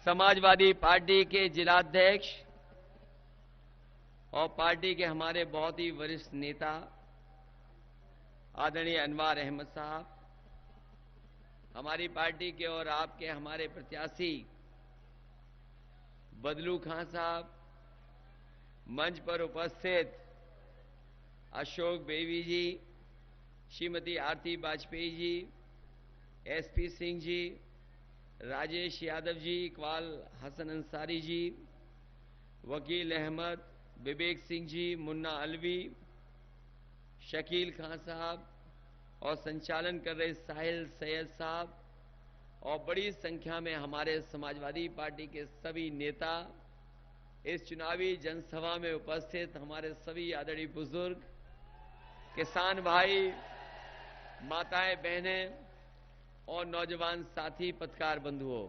Samajwadi party के जिलाध्यक्ष और पार्टी के हमारे बहुत ही वरिष्ठ नेता आदरणीय अनवार अहमद साहब, हमारी पार्टी के और आपके हमारे प्रत्याशी बदलू खां साहब, मंच पर उपस्थित अशोक बेवी जी, श्रीमती आरती वाजपेयी जी, एसपी सिंह जी, राजेश यादव जी, इकबाल हसन अंसारी जी, वकील अहमद, विवेक सिंह जी, मुन्ना अलवी, शकील खां साहब और संचालन कर रहे साहिल सैयद साहब और बड़ी संख्या में हमारे समाजवादी पार्टी के सभी नेता, इस चुनावी जनसभा में उपस्थित हमारे सभी आदरणीय बुजुर्ग, किसान भाई, माताएं, बहनें और नौजवान साथी, पत्रकार बंधुओं,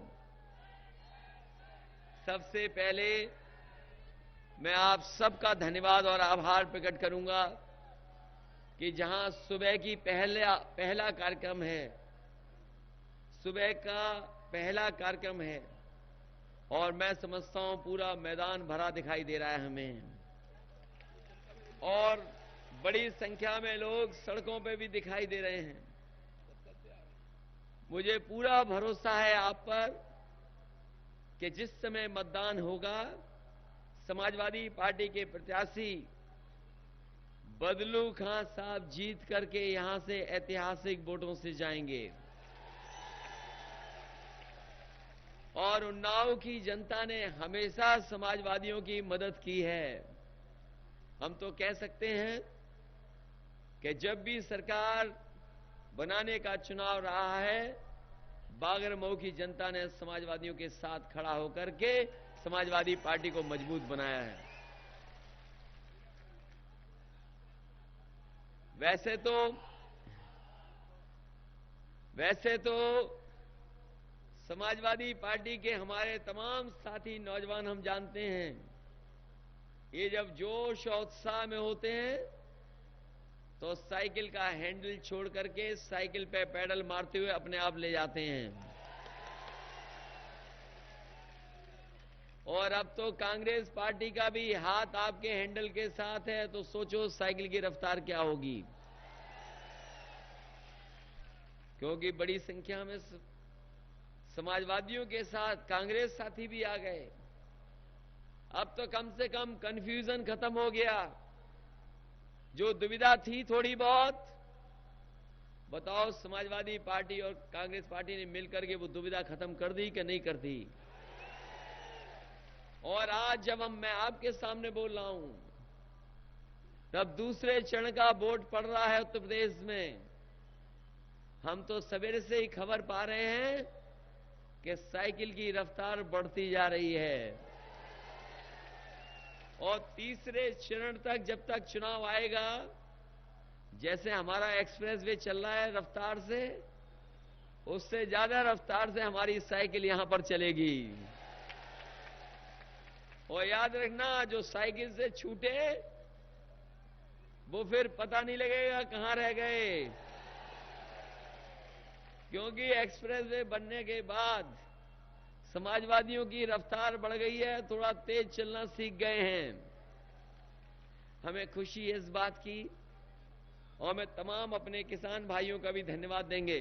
सबसे पहले मैं आप सबका धन्यवाद और आभार प्रकट करूंगा कि जहां सुबह की पहला कार्यक्रम है, सुबह का पहला कार्यक्रम है और मैं समझता हूं पूरा मैदान भरा दिखाई दे रहा है हमें और बड़ी संख्या में लोग सड़कों पे भी दिखाई दे रहे हैं। मुझे पूरा भरोसा है आप पर कि जिस समय मतदान होगा समाजवादी पार्टी के प्रत्याशी बदलू खां साहब जीत करके यहां से ऐतिहासिक वोटों से जाएंगे और उन्नाव की जनता ने हमेशा समाजवादियों की मदद की है। हम तो कह सकते हैं कि जब भी सरकार बनाने का चुनाव रहा है, बागरमऊ की जनता ने समाजवादियों के साथ खड़ा होकर के समाजवादी पार्टी को मजबूत बनाया है। वैसे तो समाजवादी पार्टी के हमारे तमाम साथी नौजवान हम जानते हैं, ये जब जोश और उत्साह में होते हैं तो साइकिल का हैंडल छोड़ करके साइकिल पे पैडल मारते हुए अपने आप ले जाते हैं। और अब तो कांग्रेस पार्टी का भी हाथ आपके हैंडल के साथ है, तो सोचो साइकिल की रफ्तार क्या होगी, क्योंकि बड़ी संख्या में समाजवादियों के साथ कांग्रेस साथी भी आ गए। अब तो कम से कम कंफ्यूजन खत्म हो गया। जो दुविधा थी थोड़ी बहुत, बताओ समाजवादी पार्टी और कांग्रेस पार्टी ने मिलकर के वो दुविधा खत्म कर दी कि नहीं कर दी। और आज जब मैं आपके सामने बोल रहा हूं, तब दूसरे चरण का वोट पड़ रहा है उत्तर प्रदेश में। हम तो सवेरे से ही खबर पा रहे हैं कि साइकिल की रफ्तार बढ़ती जा रही है और तीसरे चरण तक जब तक चुनाव आएगा, जैसे हमारा एक्सप्रेस वे चल रहा है रफ्तार से, उससे ज्यादा रफ्तार से हमारी साइकिल यहां पर चलेगी। और याद रखना, जो साइकिल से छूटे वो फिर पता नहीं लगेगा कहां रह गए, क्योंकि एक्सप्रेस वे बनने के बाद समाजवादियों की रफ्तार बढ़ गई है, थोड़ा तेज चलना सीख गए हैं। हमें खुशी है इस बात की और मैं तमाम अपने किसान भाइयों का भी धन्यवाद देंगे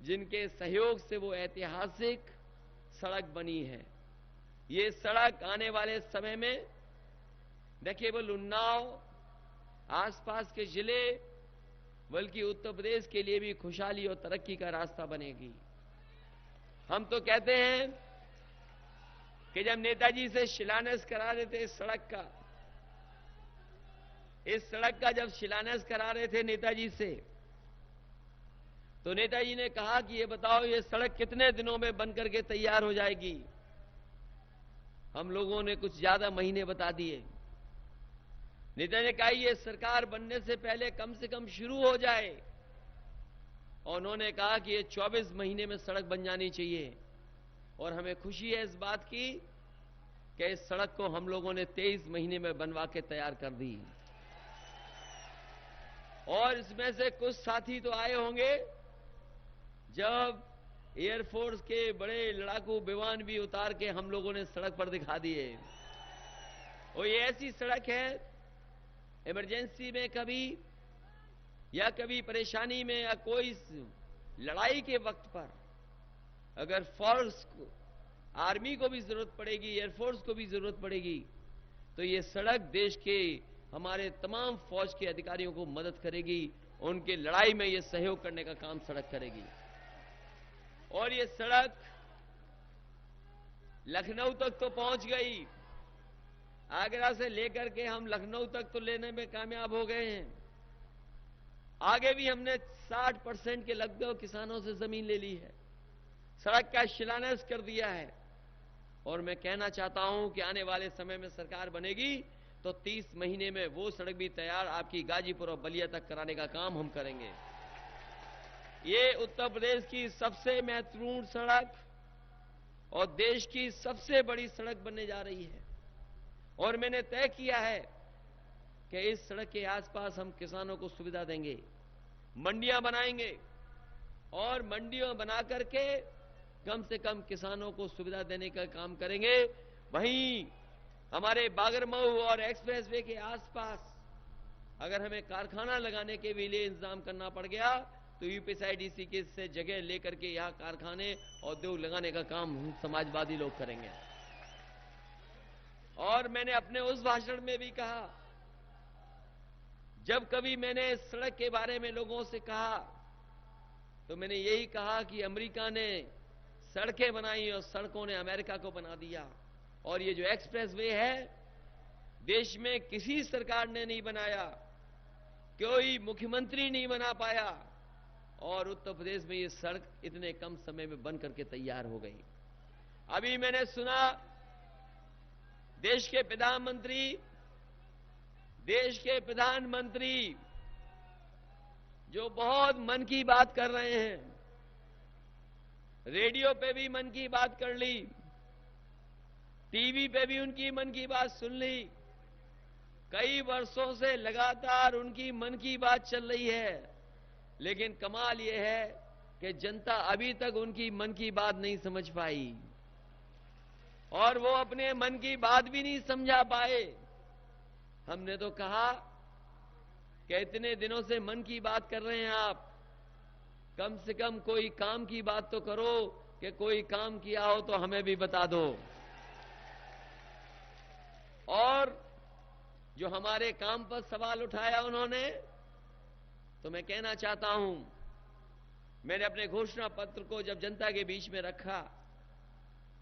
जिनके सहयोग से वो ऐतिहासिक सड़क बनी है। ये सड़क आने वाले समय में न केवल उन्नाव, आसपास के जिले, बल्कि उत्तर प्रदेश के लिए भी खुशहाली और तरक्की का रास्ता बनेगी। हम तो कहते हैं कि जब नेताजी से शिलान्यास करा रहे थे इस सड़क का जब शिलान्यास करा रहे थे नेताजी से, तो नेताजी ने कहा कि ये बताओ ये सड़क कितने दिनों में बनकर के तैयार हो जाएगी। हम लोगों ने कुछ ज्यादा महीने बता दिए। नेताजी ने कहा ये सरकार बनने से पहले कम से कम शुरू हो जाए, और उन्होंने कहा कि ये 24 महीने में सड़क बन जानी चाहिए। और हमें खुशी है इस बात की कि इस सड़क को हम लोगों ने 23 महीने में बनवा के तैयार कर दी। और इसमें से कुछ साथी तो आए होंगे जब एयरफोर्स के बड़े लड़ाकू विमान भी उतार के हम लोगों ने सड़क पर दिखा दिए। और ये ऐसी सड़क है, इमरजेंसी में कभी या कभी परेशानी में या कोई लड़ाई के वक्त पर अगर फोर्स को, आर्मी को भी जरूरत पड़ेगी, एयरफोर्स को भी जरूरत पड़ेगी, तो ये सड़क देश के हमारे तमाम फौज के अधिकारियों को मदद करेगी। उनके लड़ाई में ये सहयोग करने का काम सड़क करेगी। और ये सड़क लखनऊ तक तो पहुंच गई। आगरा से लेकर के हम लखनऊ तक तो लेने में कामयाब हो गए हैं। आगे भी हमने 60% के लगभग किसानों से जमीन ले ली है, सड़क का शिलान्यास कर दिया है। और मैं कहना चाहता हूं कि आने वाले समय में सरकार बनेगी तो 30 महीने में वो सड़क भी तैयार आपकी गाजीपुर और बलिया तक कराने का काम हम करेंगे। ये उत्तर प्रदेश की सबसे महत्वपूर्ण सड़क और देश की सबसे बड़ी सड़क बनने जा रही है। और मैंने तय किया है कि इस सड़क के आसपास हम किसानों को सुविधा देंगे, मंडियां बनाएंगे और मंडियां बना करके कम से कम किसानों को सुविधा देने का काम करेंगे। वहीं हमारे बागरमऊ और एक्सप्रेसवे के आसपास अगर हमें कारखाना लगाने के भी लिए इंतजाम करना पड़ गया तो यूपीएसआईडीसी के से जगह लेकर के यहां कारखाने और उद्योग लगाने का काम हम समाजवादी लोग करेंगे। और मैंने अपने उस भाषण में भी कहा, जब कभी मैंने सड़क के बारे में लोगों से कहा तो मैंने यही कहा कि अमेरिका ने सड़कें बनाई और सड़कों ने अमेरिका को बना दिया। और ये जो एक्सप्रेसवे है देश में किसी सरकार ने नहीं बनाया, कोई मुख्यमंत्री नहीं बना पाया, और उत्तर प्रदेश में ये सड़क इतने कम समय में बन करके तैयार हो गई। अभी मैंने सुना देश के प्रधानमंत्री जो बहुत मन की बात कर रहे हैं, रेडियो पे भी मन की बात कर ली, टीवी पे भी उनकी मन की बात सुन ली, कई वर्षों से लगातार उनकी मन की बात चल रही है। लेकिन कमाल यह है कि जनता अभी तक उनकी मन की बात नहीं समझ पाई और वो अपने मन की बात भी नहीं समझा पाए। हमने तो कहा कि इतने दिनों से मन की बात कर रहे हैं आप, कम से कम कोई काम की बात तो करो कि कोई काम किया हो तो हमें भी बता दो। और जो हमारे काम पर सवाल उठाया उन्होंने, तो मैं कहना चाहता हूं, मैंने अपने घोषणा पत्र को जब जनता के बीच में रखा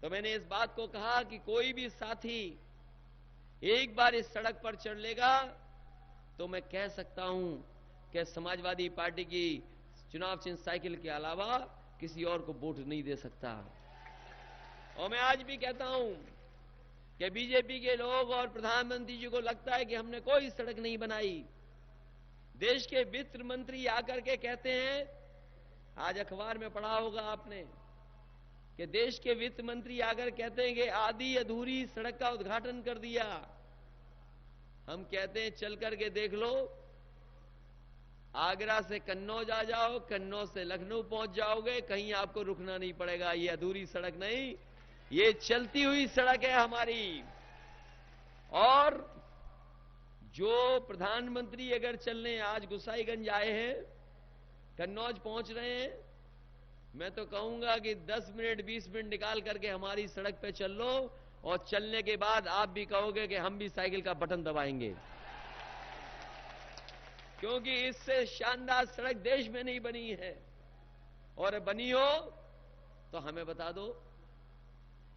तो मैंने इस बात को कहा कि कोई भी साथी एक बार इस सड़क पर चढ़ लेगा तो मैं कह सकता हूं कि समाजवादी पार्टी की चुनाव चिन्ह साइकिल के अलावा किसी और को वोट नहीं दे सकता। और मैं आज भी कहता हूं कि बीजेपी के लोग और प्रधानमंत्री जी को लगता है कि हमने कोई सड़क नहीं बनाई। देश के वित्त मंत्री आकर के कहते हैं, आज अखबार में पढ़ा होगा आपने, कि देश के वित्त मंत्री आकर कहते हैं कि आधी अधूरी सड़क का उद्घाटन कर दिया। हम कहते हैं चल करके देख लो, आगरा से कन्नौज आ जाओ, कन्नौज से लखनऊ पहुंच जाओगे, कहीं आपको रुकना नहीं पड़ेगा। ये अधूरी सड़क नहीं, ये चलती हुई सड़क है हमारी। और जो प्रधानमंत्री अगर चलने आज गुसाईगंज आए हैं, कन्नौज पहुंच रहे हैं, मैं तो कहूंगा कि 10 मिनट 20 मिनट निकाल करके हमारी सड़क पे चल लो और चलने के बाद आप भी कहोगे कि हम भी साइकिल का बटन दबाएंगे, क्योंकि इससे शानदार सड़क देश में नहीं बनी है। और बनी हो तो हमें बता दो।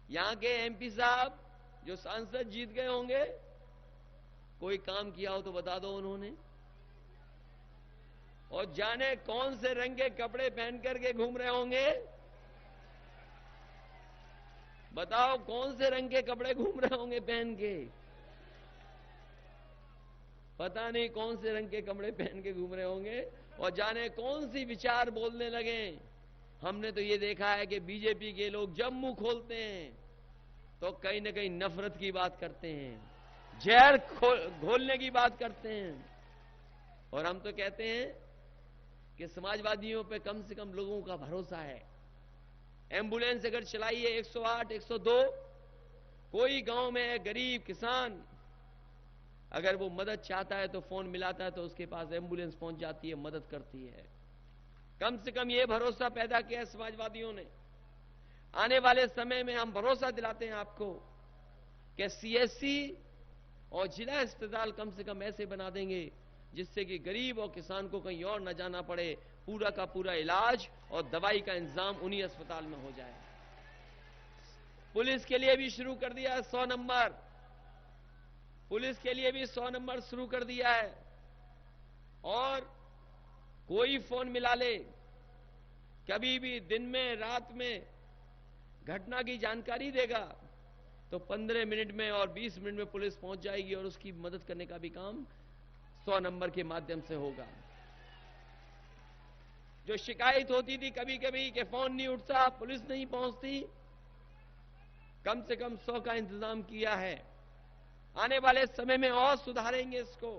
यहां के एमपी साहब जो सांसद जीत गए होंगे, कोई काम किया हो तो बता दो उन्होंने। और जाने कौन से रंग के कपड़े पहन करके घूम रहे होंगे, बताओ कौन से रंग के कपड़े घूम रहे होंगे पहन के, पता नहीं कौन से रंग के कपड़े पहन के घूम रहे होंगे। और जाने कौन सी विचार बोलने लगे। हमने तो ये देखा है कि बीजेपी के लोग जब मुंह खोलते हैं तो कहीं ना कहीं नफरत की बात करते हैं, जहर घोलने की बात करते हैं। और हम तो कहते हैं कि समाजवादियों पे कम से कम लोगों का भरोसा है, एम्बुलेंस अगर चलाइए 108, 102, कोई गांव में है गरीब किसान, अगर वो मदद चाहता है तो फोन मिलाता है तो उसके पास एम्बुलेंस पहुंच जाती है, मदद करती है। कम से कम ये भरोसा पैदा किया है समाजवादियों ने। आने वाले समय में हम भरोसा दिलाते हैं आपको कि सीएससी और जिला अस्पताल कम से कम ऐसे बना देंगे जिससे कि गरीब और किसान को कहीं और न जाना पड़े, पूरा का पूरा इलाज और दवाई का इंतजाम उन्हीं अस्पताल में हो जाए। पुलिस के लिए भी शुरू कर दिया है 100 नंबर, पुलिस के लिए भी 100 नंबर शुरू कर दिया है। और कोई फोन मिला ले, कभी भी दिन में रात में घटना की जानकारी देगा तो 15 मिनट में और 20 मिनट में पुलिस पहुंच जाएगी और उसकी मदद करने का भी काम 100 नंबर के माध्यम से होगा। जो शिकायत होती थी कभी कभी कि फोन नहीं उठता, पुलिस नहीं पहुंचती, कम से कम 100 का इंतजाम किया है। आने वाले समय में और सुधारेंगे इसको।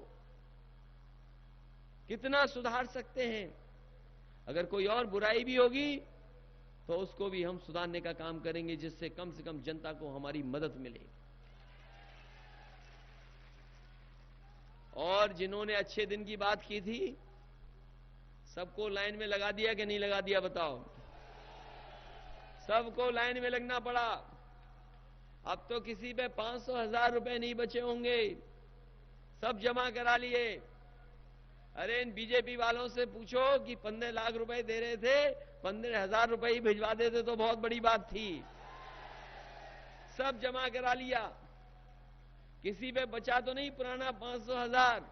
कितना सुधार सकते हैं? अगर कोई और बुराई भी होगी तो उसको भी हम सुधारने का काम करेंगे, जिससे कम से कम जनता को हमारी मदद मिले। और जिन्होंने अच्छे दिन की बात की थी, सबको लाइन में लगा दिया कि नहीं लगा दिया बताओ? सबको लाइन में लगना पड़ा। अब तो किसी पे 500,000 रुपए नहीं बचे होंगे, सब जमा करा लिए। अरे इन बीजेपी वालों से पूछो कि 15 लाख रुपए दे रहे थे, 15,000 रुपए ही भिजवा देते तो बहुत बड़ी बात थी। सब जमा करा लिया, किसी पे बचा तो नहीं पुराना 500,000।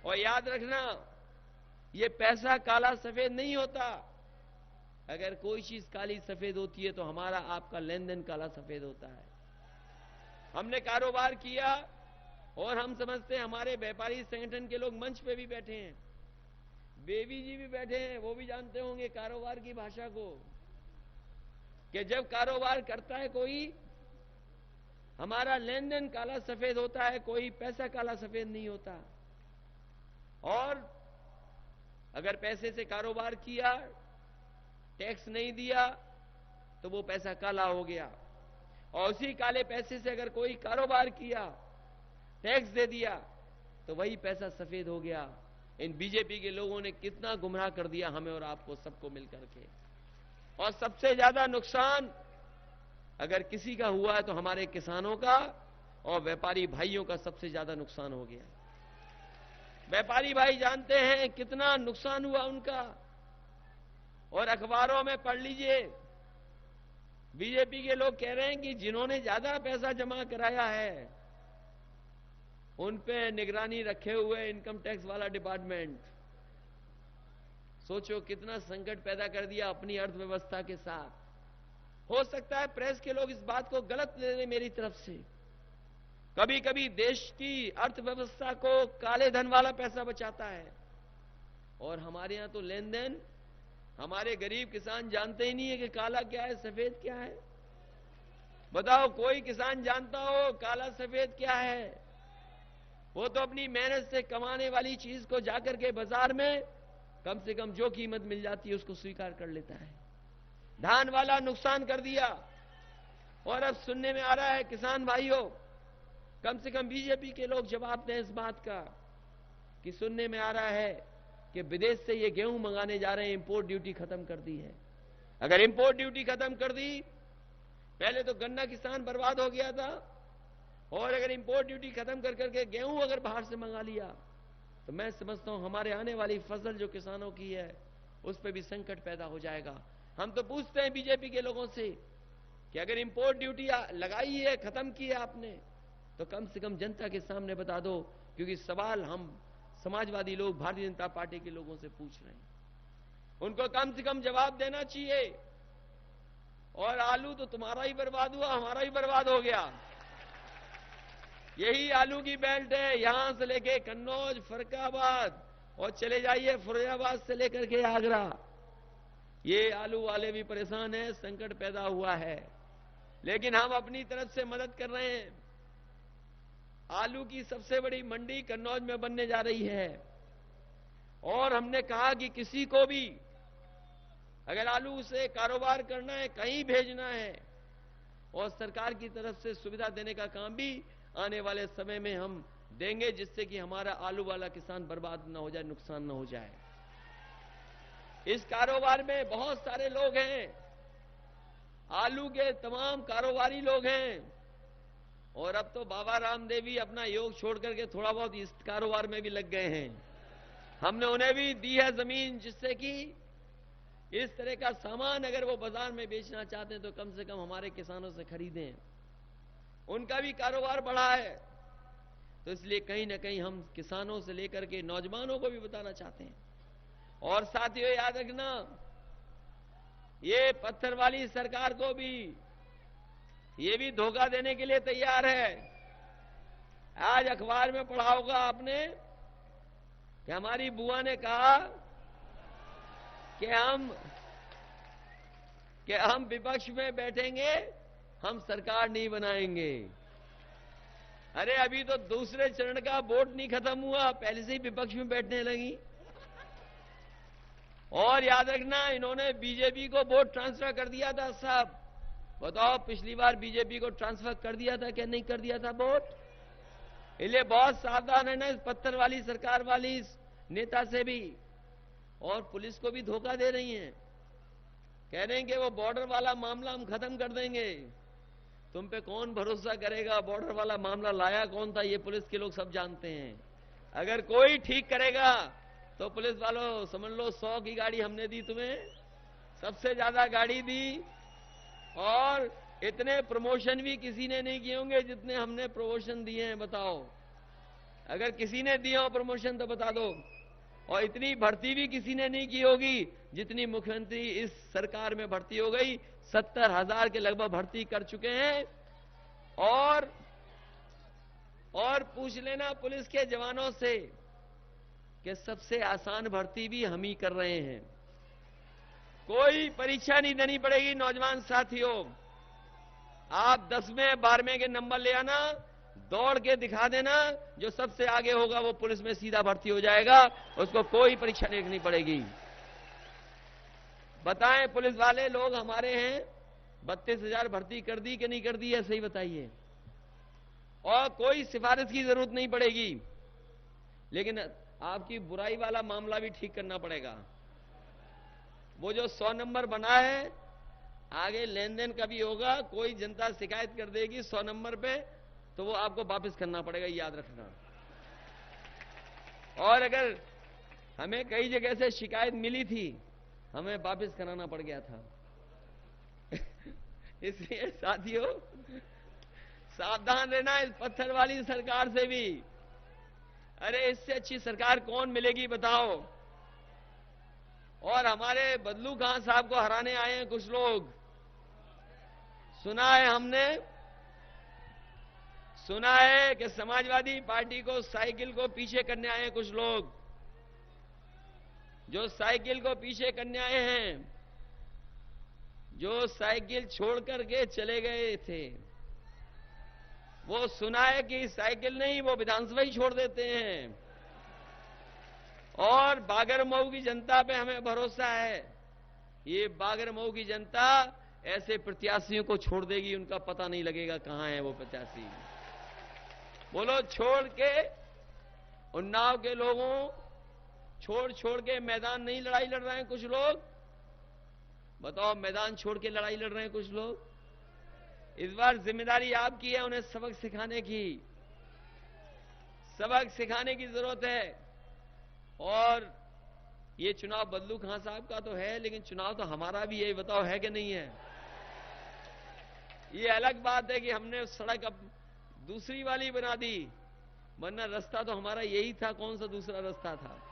और याद रखना, ये पैसा काला सफेद नहीं होता। अगर कोई चीज काली सफेद होती है तो हमारा आपका लेन देन काला सफेद होता है। हमने कारोबार किया और हम समझते हैं, हमारे व्यापारी संगठन के लोग मंच पे भी बैठे हैं, बेबी जी भी बैठे हैं, वो भी जानते होंगे कारोबार की भाषा को, कि जब कारोबार करता है कोई, हमारा लेन देन काला सफेद होता है, कोई पैसा काला सफेद नहीं होता। और अगर पैसे से कारोबार किया, टैक्स नहीं दिया, तो वो पैसा काला हो गया। और उसी काले पैसे से अगर कोई कारोबार किया, टैक्स दे दिया, तो वही पैसा सफेद हो गया। इन बीजेपी के लोगों ने कितना गुमराह कर दिया हमें और आपको, सबको मिलकर के। और सबसे ज्यादा नुकसान अगर किसी का हुआ है तो हमारे किसानों का और व्यापारी भाइयों का सबसे ज्यादा नुकसान हो गया। व्यापारी भाई जानते हैं कितना नुकसान हुआ उनका। और अखबारों में पढ़ लीजिए, बीजेपी के लोग कह रहे हैं कि जिन्होंने ज्यादा पैसा जमा कराया है उन पे निगरानी रखे हुए इनकम टैक्स वाला डिपार्टमेंट। सोचो कितना संकट पैदा कर दिया अपनी अर्थव्यवस्था के साथ। हो सकता है प्रेस के लोग इस बात को गलत ले लें मेरी तरफ से। कभी कभी देश की अर्थव्यवस्था को काले धन वाला पैसा बचाता है, और हमारे यहां तो लेन देन हमारे गरीब किसान जानते ही नहीं है कि काला क्या है सफेद क्या है। बताओ, कोई किसान जानता हो काला सफेद क्या है? वो तो अपनी मेहनत से कमाने वाली चीज को जाकर के बाजार में कम से कम जो कीमत मिल जाती है उसको स्वीकार कर लेता है। धान वाला नुकसान कर दिया। और अब सुनने में आ रहा है किसान भाइयों, कम से कम बीजेपी के लोग जवाब दें इस बात का, कि सुनने में आ रहा है कि विदेश से ये गेहूं मंगाने जा रहे हैं, इंपोर्ट ड्यूटी खत्म कर दी है। अगर इंपोर्ट ड्यूटी खत्म कर दी, पहले तो गन्ना किसान बर्बाद हो गया था, और अगर इंपोर्ट ड्यूटी खत्म कर करके गेहूं अगर बाहर से मंगा लिया, तो मैं समझता हूं हमारे आने वाली फसल जो किसानों की है उस पर भी संकट पैदा हो जाएगा। हम तो पूछते हैं बीजेपी के लोगों से कि अगर इंपोर्ट ड्यूटी लगाई है, खत्म की है आपने, तो कम से कम जनता के सामने बता दो, क्योंकि सवाल हम समाजवादी लोग भारतीय जनता पार्टी के लोगों से पूछ रहे हैं। उनको कम से कम जवाब देना चाहिए। और आलू तो तुम्हारा ही बर्बाद हुआ, हमारा ही बर्बाद हो गया। यही आलू की बेल्ट है, यहां से लेके कन्नौज, फरक्काबाद और चले जाइए फिरोजाबाद से लेकर के आगरा। ये आलू वाले भी परेशान हैं, संकट पैदा हुआ है, लेकिन हम अपनी तरफ से मदद कर रहे हैं। आलू की सबसे बड़ी मंडी कन्नौज में बनने जा रही है, और हमने कहा कि किसी को भी अगर आलू से कारोबार करना है, कहीं भेजना है, और सरकार की तरफ से सुविधा देने का काम भी आने वाले समय में हम देंगे, जिससे कि हमारा आलू वाला किसान बर्बाद ना हो जाए, नुकसान ना हो जाए। इस कारोबार में बहुत सारे लोग हैं, आलू के तमाम कारोबारी लोग हैं, और अब तो बाबा रामदेव भी अपना योग छोड़ करके थोड़ा बहुत इस कारोबार में भी लग गए हैं। हमने उन्हें भी दी है जमीन, जिससे कि इस तरह का सामान अगर वो बाजार में बेचना चाहते हैं तो कम से कम हमारे किसानों से खरीदें, उनका भी कारोबार बढ़ा है। तो इसलिए कहीं ना कहीं हम किसानों से लेकर के नौजवानों को भी बताना चाहते हैं। और साथियों, याद रखना, ये पत्थर वाली सरकार को भी ये भी धोखा देने के लिए तैयार है। आज अखबार में पढ़ा होगा आपने कि हमारी बुआ ने कहा कि हम विपक्ष में बैठेंगे, हम सरकार नहीं बनाएंगे। अरे अभी तो दूसरे चरण का वोट नहीं खत्म हुआ, पहले से ही विपक्ष में बैठने लगी। और याद रखना, इन्होंने बीजेपी को वोट ट्रांसफर कर दिया था। सब बताओ, पिछली बार बीजेपी को ट्रांसफर कर दिया था क्या नहीं कर दिया था वोट? इसलिए बहुत सावधान रहना इस पत्थर वाली सरकार वाली इस नेता से भी। और पुलिस को भी धोखा दे रही हैं, कह रहे हैं कि वो बॉर्डर वाला मामला हम खत्म कर देंगे। तुम पे कौन भरोसा करेगा? बॉर्डर वाला मामला लाया कौन था, ये पुलिस के लोग सब जानते हैं। अगर कोई ठीक करेगा तो पुलिस वालों समझ लो 100 की गाड़ी हमने दी तुम्हें, सबसे ज्यादा गाड़ी दी, और इतने प्रमोशन भी किसी ने नहीं किए होंगे जितने हमने प्रमोशन दिए हैं। बताओ, अगर किसी ने दिए हो प्रमोशन तो बता दो। और इतनी भर्ती भी किसी ने नहीं की होगी जितनी मुख्यमंत्री इस सरकार में भर्ती हो गई। 70,000 के लगभग भर्ती कर चुके हैं। और पूछ लेना पुलिस के जवानों से कि सबसे आसान भर्ती भी हम ही कर रहे हैं। कोई परीक्षा नहीं देनी पड़ेगी। नौजवान साथियों, आप 10वें 12वें के नंबर ले आना, दौड़ के दिखा देना, जो सबसे आगे होगा वो पुलिस में सीधा भर्ती हो जाएगा, उसको कोई परीक्षा नहीं देनी पड़ेगी। बताएं, पुलिस वाले लोग हमारे हैं, 32,000 भर्ती कर दी कि नहीं कर दी है, सही बताइए। और कोई सिफारिश की जरूरत नहीं पड़ेगी। लेकिन आपकी बुराई वाला मामला भी ठीक करना पड़ेगा। वो जो 100 नंबर बना है, आगे लेन देन का भी होगा, कोई जनता शिकायत कर देगी 100 नंबर पे, तो वो आपको वापस करना पड़ेगा, याद रखना। और अगर हमें कई जगह से शिकायत मिली थी, हमें वापस कराना पड़ गया था। इसलिए साथियों, सावधान रहना इस पत्थर वाली सरकार से भी। अरे इससे अच्छी सरकार कौन मिलेगी बताओ। और हमारे बदलू खान साहब को हराने आए हैं कुछ लोग, सुना है हमने, सुना है कि समाजवादी पार्टी को साइकिल को पीछे करने आए हैं कुछ लोग। जो साइकिल को पीछे करने आए हैं, जो साइकिल छोड़ करके चले गए थे, वो सुना है कि साइकिल नहीं, वो विधानसभा ही छोड़ देते हैं। और बागरमऊ की जनता पे हमें भरोसा है, ये बागरमऊ की जनता ऐसे प्रत्याशियों को छोड़ देगी, उनका पता नहीं लगेगा कहां है वो प्रत्याशी। बोलो, छोड़ के उन्नाव के लोगों, छोड़ के मैदान नहीं लड़ाई लड़ रहे हैं कुछ लोग। बताओ, मैदान छोड़ के लड़ाई लड़ रहे हैं कुछ लोग। इस बार जिम्मेदारी आपकी है उन्हें सबक सिखाने की, सबक सिखाने की जरूरत है। और ये चुनाव बदलू खान साहब का तो है, लेकिन चुनाव तो हमारा भी है, बताओ है कि नहीं है। ये अलग बात है कि हमने सड़क अब दूसरी वाली बना दी, वरना रास्ता तो हमारा यही था, कौन सा दूसरा रास्ता था।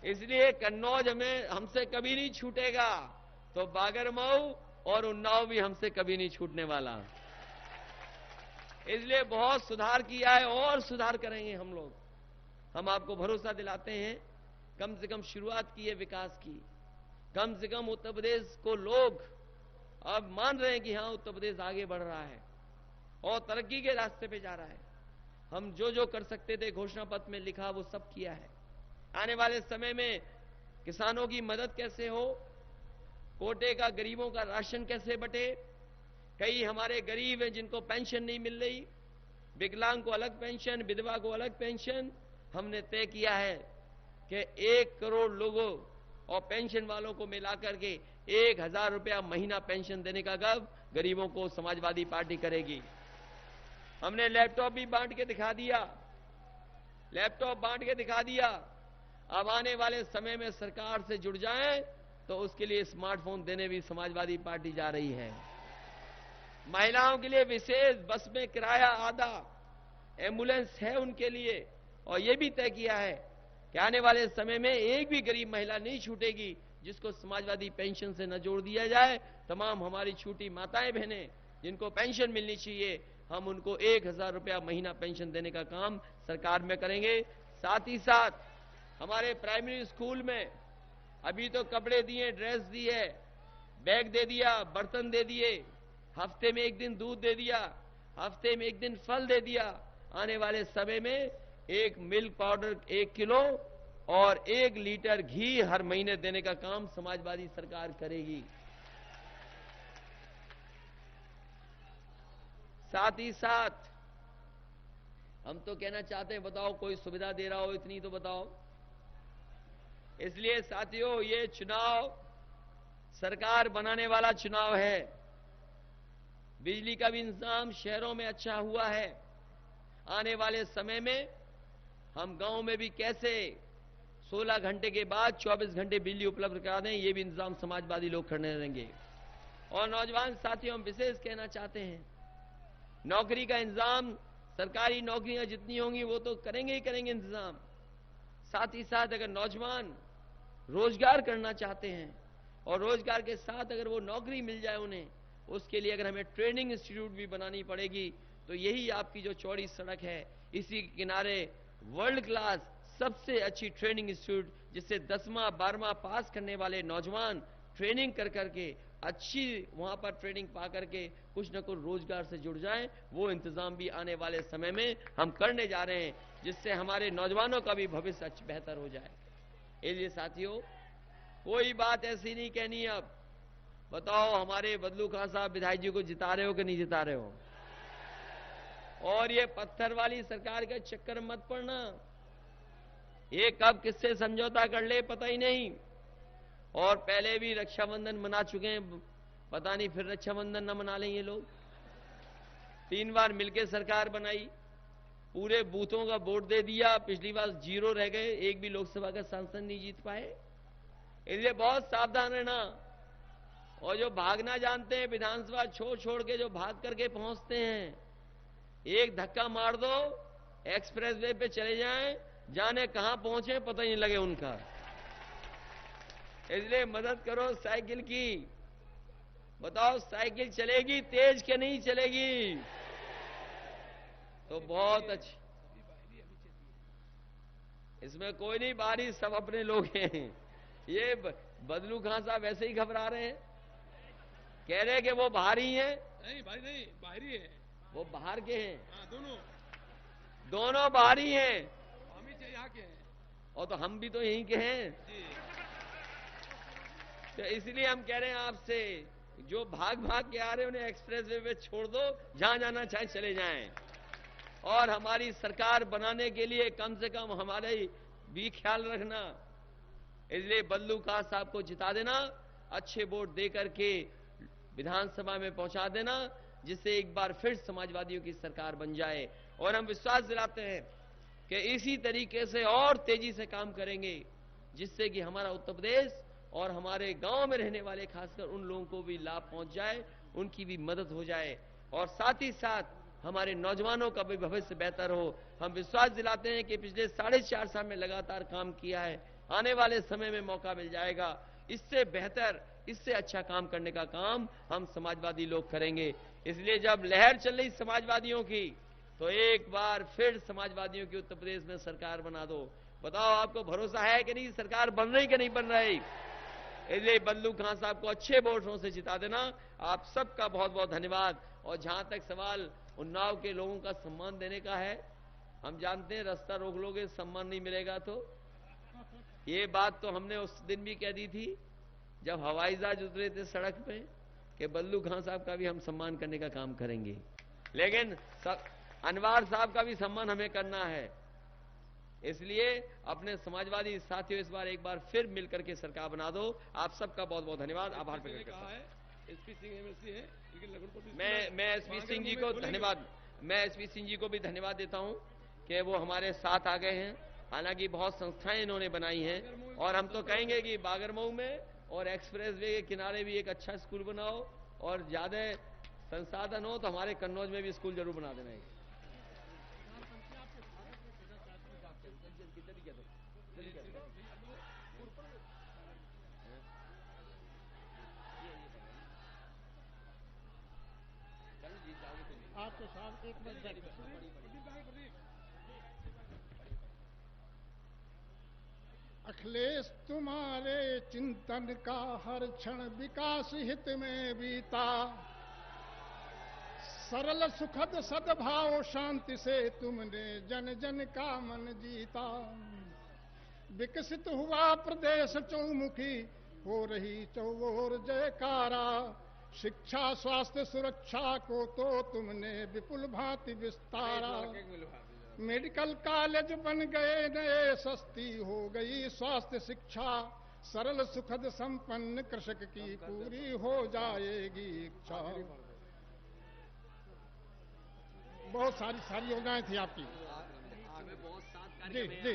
इसलिए कन्नौज हमसे कभी नहीं छूटेगा, तो बागरमऊ और उन्नाव भी हमसे कभी नहीं छूटने वाला। इसलिए बहुत सुधार किया है और सुधार करेंगे हम लोग। हम आपको भरोसा दिलाते हैं, कम से कम शुरुआत की है विकास की। कम से कम उत्तर प्रदेश को लोग अब मान रहे हैं कि हां, उत्तर प्रदेश आगे बढ़ रहा है और तरक्की के रास्ते पे जा रहा है। हम जो जो कर सकते थे घोषणा पत्र में लिखा, वो सब किया है। आने वाले समय में किसानों की मदद कैसे हो, कोटे का गरीबों का राशन कैसे बटे। कई हमारे गरीब हैं जिनको पेंशन नहीं मिल रही, विकलांग को अलग पेंशन, विधवा को अलग पेंशन। हमने तय किया है कि 1 करोड़ लोगों और पेंशन वालों को मिलाकर के 1000 रुपया महीना पेंशन देने का काम गरीबों को समाजवादी पार्टी करेगी। हमने लैपटॉप भी बांट के दिखा दिया, लैपटॉप बांट के दिखा दिया। अब आने वाले समय में सरकार से जुड़ जाएं तो उसके लिए स्मार्टफोन देने भी समाजवादी पार्टी जा रही है। महिलाओं के लिए विशेष बस में किराया आधा, एम्बुलेंस है उनके लिए। और यह भी तय किया है कि आने वाले समय में एक भी गरीब महिला नहीं छूटेगी जिसको समाजवादी पेंशन से न जोड़ दिया जाए। तमाम हमारी छूटी माताएं बहनें जिनको पेंशन मिलनी चाहिए, हम उनको 1000 रुपया महीना पेंशन देने का काम सरकार में करेंगे। साथ ही साथ हमारे प्राइमरी स्कूल में अभी तो कपड़े दिए, ड्रेस दी है, बैग दे दिया, बर्तन दे दिए, हफ्ते में 1 दिन दूध दे दिया, हफ्ते में 1 दिन फल दे दिया। आने वाले समय में 1 मिल्क पाउडर 1 किलो और 1 लीटर घी हर महीने देने का काम समाजवादी सरकार करेगी। साथ ही साथ हम तो कहना चाहते हैं, बताओ कोई सुविधा दे रहा हो इतनी तो बताओ। इसलिए साथियों, ये चुनाव सरकार बनाने वाला चुनाव है। बिजली का भी इंतजाम शहरों में अच्छा हुआ है। आने वाले समय में हम गांव में भी कैसे 16 घंटे के बाद 24 घंटे बिजली उपलब्ध करा दें, ये भी इंतजाम समाजवादी लोग करने रहेंगे। और नौजवान साथियों, हम विशेष कहना चाहते हैं, नौकरी का इंतजाम, सरकारी नौकरियां जितनी होंगी वो तो करेंगे ही करेंगे इंतजाम। साथ ही साथ अगर नौजवान रोजगार करना चाहते हैं और रोजगार के साथ अगर वो नौकरी मिल जाए उन्हें, उसके लिए अगर हमें ट्रेनिंग इंस्टीट्यूट भी बनानी पड़ेगी तो यही आपकी जो चौड़ी सड़क है, इसी के किनारे वर्ल्ड क्लास सबसे अच्छी ट्रेनिंग इंस्टीट्यूट, जिससे 10वां 12वां पास करने वाले नौजवान ट्रेनिंग कर करके अच्छी वहां पर ट्रेनिंग पा करके कुछ न कुछ रोजगार से जुड़ जाएं, वो इंतजाम भी आने वाले समय में हम करने जा रहे हैं, जिससे हमारे नौजवानों का भी भविष्य बेहतर हो जाए। इसलिए साथियों, कोई बात ऐसी नहीं कहनी। अब बताओ, हमारे बदलू खान साहब विधायक जी को जिता रहे हो कि नहीं जिता रहे हो? और ये पत्थर वाली सरकार के चक्कर मत पड़ना, ये कब किससे समझौता कर ले पता ही नहीं। और पहले भी रक्षाबंधन मना चुके हैं, पता नहीं फिर रक्षाबंधन न मना लें ये लोग। 3 बार मिलकर सरकार बनाई, पूरे बूथों का वोट दे दिया, पिछली बार 0 रह गए, एक भी लोकसभा का सांसद नहीं जीत पाए। इसलिए बहुत सावधान रहना। और जो भागना जानते हैं, विधानसभा छोड़ छोड़ के जो भाग करके पहुंचते हैं, एक धक्का मार दो, एक्सप्रेस वे पे चले जाएं, जाने कहां पहुंचे पता ही नहीं लगे उनका। इसलिए मदद करो साइकिल की। बताओ, साइकिल चलेगी तेज के नहीं चलेगी? तो बहुत अच्छी, इसमें कोई नहीं, बारिश सब अपने लोग हैं। ये बदलू खान साहब वैसे ही घबरा रहे हैं, कह रहे कि वो बाहरी हैं। नहीं भाई, नहीं बाहरी है, वो बाहर के हैं। हाँ, दोनों बाहरी हैं। हम ही यहाँ के हैं। और तो हम भी तो यहीं के हैं। तो इसलिए हम कह रहे हैं आपसे, जो भाग भाग के आ रहे हैं उन्हें एक्सप्रेस वे पे छोड़ दो, जहां जाना चाहे चले जाएं। और हमारी सरकार बनाने के लिए कम से कम हमारे भी ख्याल रखना। इसलिए बदलू खान साहब को जिता देना, अच्छे वोट दे करके विधानसभा में पहुंचा देना, जिससे एक बार फिर समाजवादियों की सरकार बन जाए। और हम विश्वास दिलाते हैं कि इसी तरीके से और तेजी से काम करेंगे, जिससे कि हमारा उत्तर प्रदेश और हमारे गांव में रहने वाले खासकर उन लोगों को भी लाभ पहुंच जाए, उनकी भी मदद हो जाए, और साथ ही साथ हमारे नौजवानों का भी भविष्य बेहतर हो। हम विश्वास दिलाते हैं कि पिछले 4.5 साल में लगातार काम किया है, आने वाले समय में मौका मिल जाएगा, इससे बेहतर, इससे अच्छा काम करने का काम हम समाजवादी लोग करेंगे। इसलिए जब लहर चल रही समाजवादियों की, तो एक बार फिर समाजवादियों की उत्तर प्रदेश में सरकार बना दो। बताओ, आपको भरोसा है कि नहीं सरकार बन रही कि नहीं बन रही? इसलिए बदलू खान साहब को अच्छे वोटों से जिता देना। आप सबका बहुत बहुत धन्यवाद। और जहां तक सवाल उन्नाव के लोगों का सम्मान देने का है, हम जानते हैं रास्ता रोक लोगे सम्मान नहीं मिलेगा तो ये बात तो हमने उस दिन भी कह दी थी जब हवाई जहाज उतरे थे सड़क पे कि बल्लू खान साहब का भी हम सम्मान करने का काम करेंगे, लेकिन अनवर साहब का भी सम्मान हमें करना है। इसलिए अपने समाजवादी साथियों इस बार एक बार फिर मिलकर के सरकार बना दो। आप सबका बहुत बहुत धन्यवाद, आभार प्रकट करता हूं। एसपी सिंह एमएलसी है, लेकिन लखनपुर मैं एसपी सिंह जी को धन्यवाद, मैं एसपी सिंह जी को भी धन्यवाद देता हूं कि वो हमारे साथ आ गए हैं। हालांकि बहुत संस्थाएं इन्होंने बनाई हैं और हम तो कहेंगे कि बागरमऊ में और एक्सप्रेस वे के किनारे भी एक अच्छा स्कूल बनाओ और ज्यादा संसाधन हो तो हमारे कन्नौज में भी स्कूल जरूर बना देना है। आपके साथ एक मिनट अखिलेश तुम्हारे चिंतन का हर क्षण विकास हित में बीता, सरल सुखद सद्भाव शांति से तुमने जन जन का मन जीता। विकसित हुआ प्रदेश चौमुखी, हो रही चौओर जयकारा, शिक्षा स्वास्थ्य सुरक्षा को तो तुमने विपुल भांति विस्तारा। मेडिकल कॉलेज बन गए नए, सस्ती हो गई स्वास्थ्य शिक्षा, सरल सुखद संपन्न कृषक की पूरी हो जाएगी इच्छा। बहुत सारी योजनाएं थी आपकी जी जी।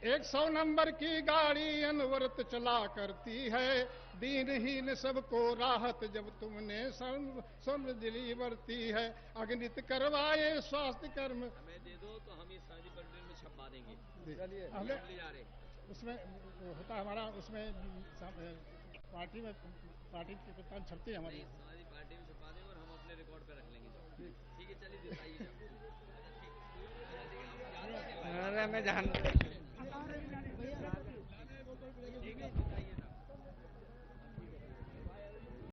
100 नंबर की गाड़ी अनवरत चला करती है, दीनहीन सबको राहत जब तुमने समझली बरती है। अगणित करवाए स्वास्थ्य कर्म हमें दे दो तो हम ये सारी बंडल में छपवा देंगे। उसमें होता हमारा, उसमें पार्टी की कप्तान छपती है हमारी, सारी पार्टी में छपा देंगे और हम अपने रिकॉर्ड पे रख लेंगे। ठीक है, चलिए दिखाइए। मैं जान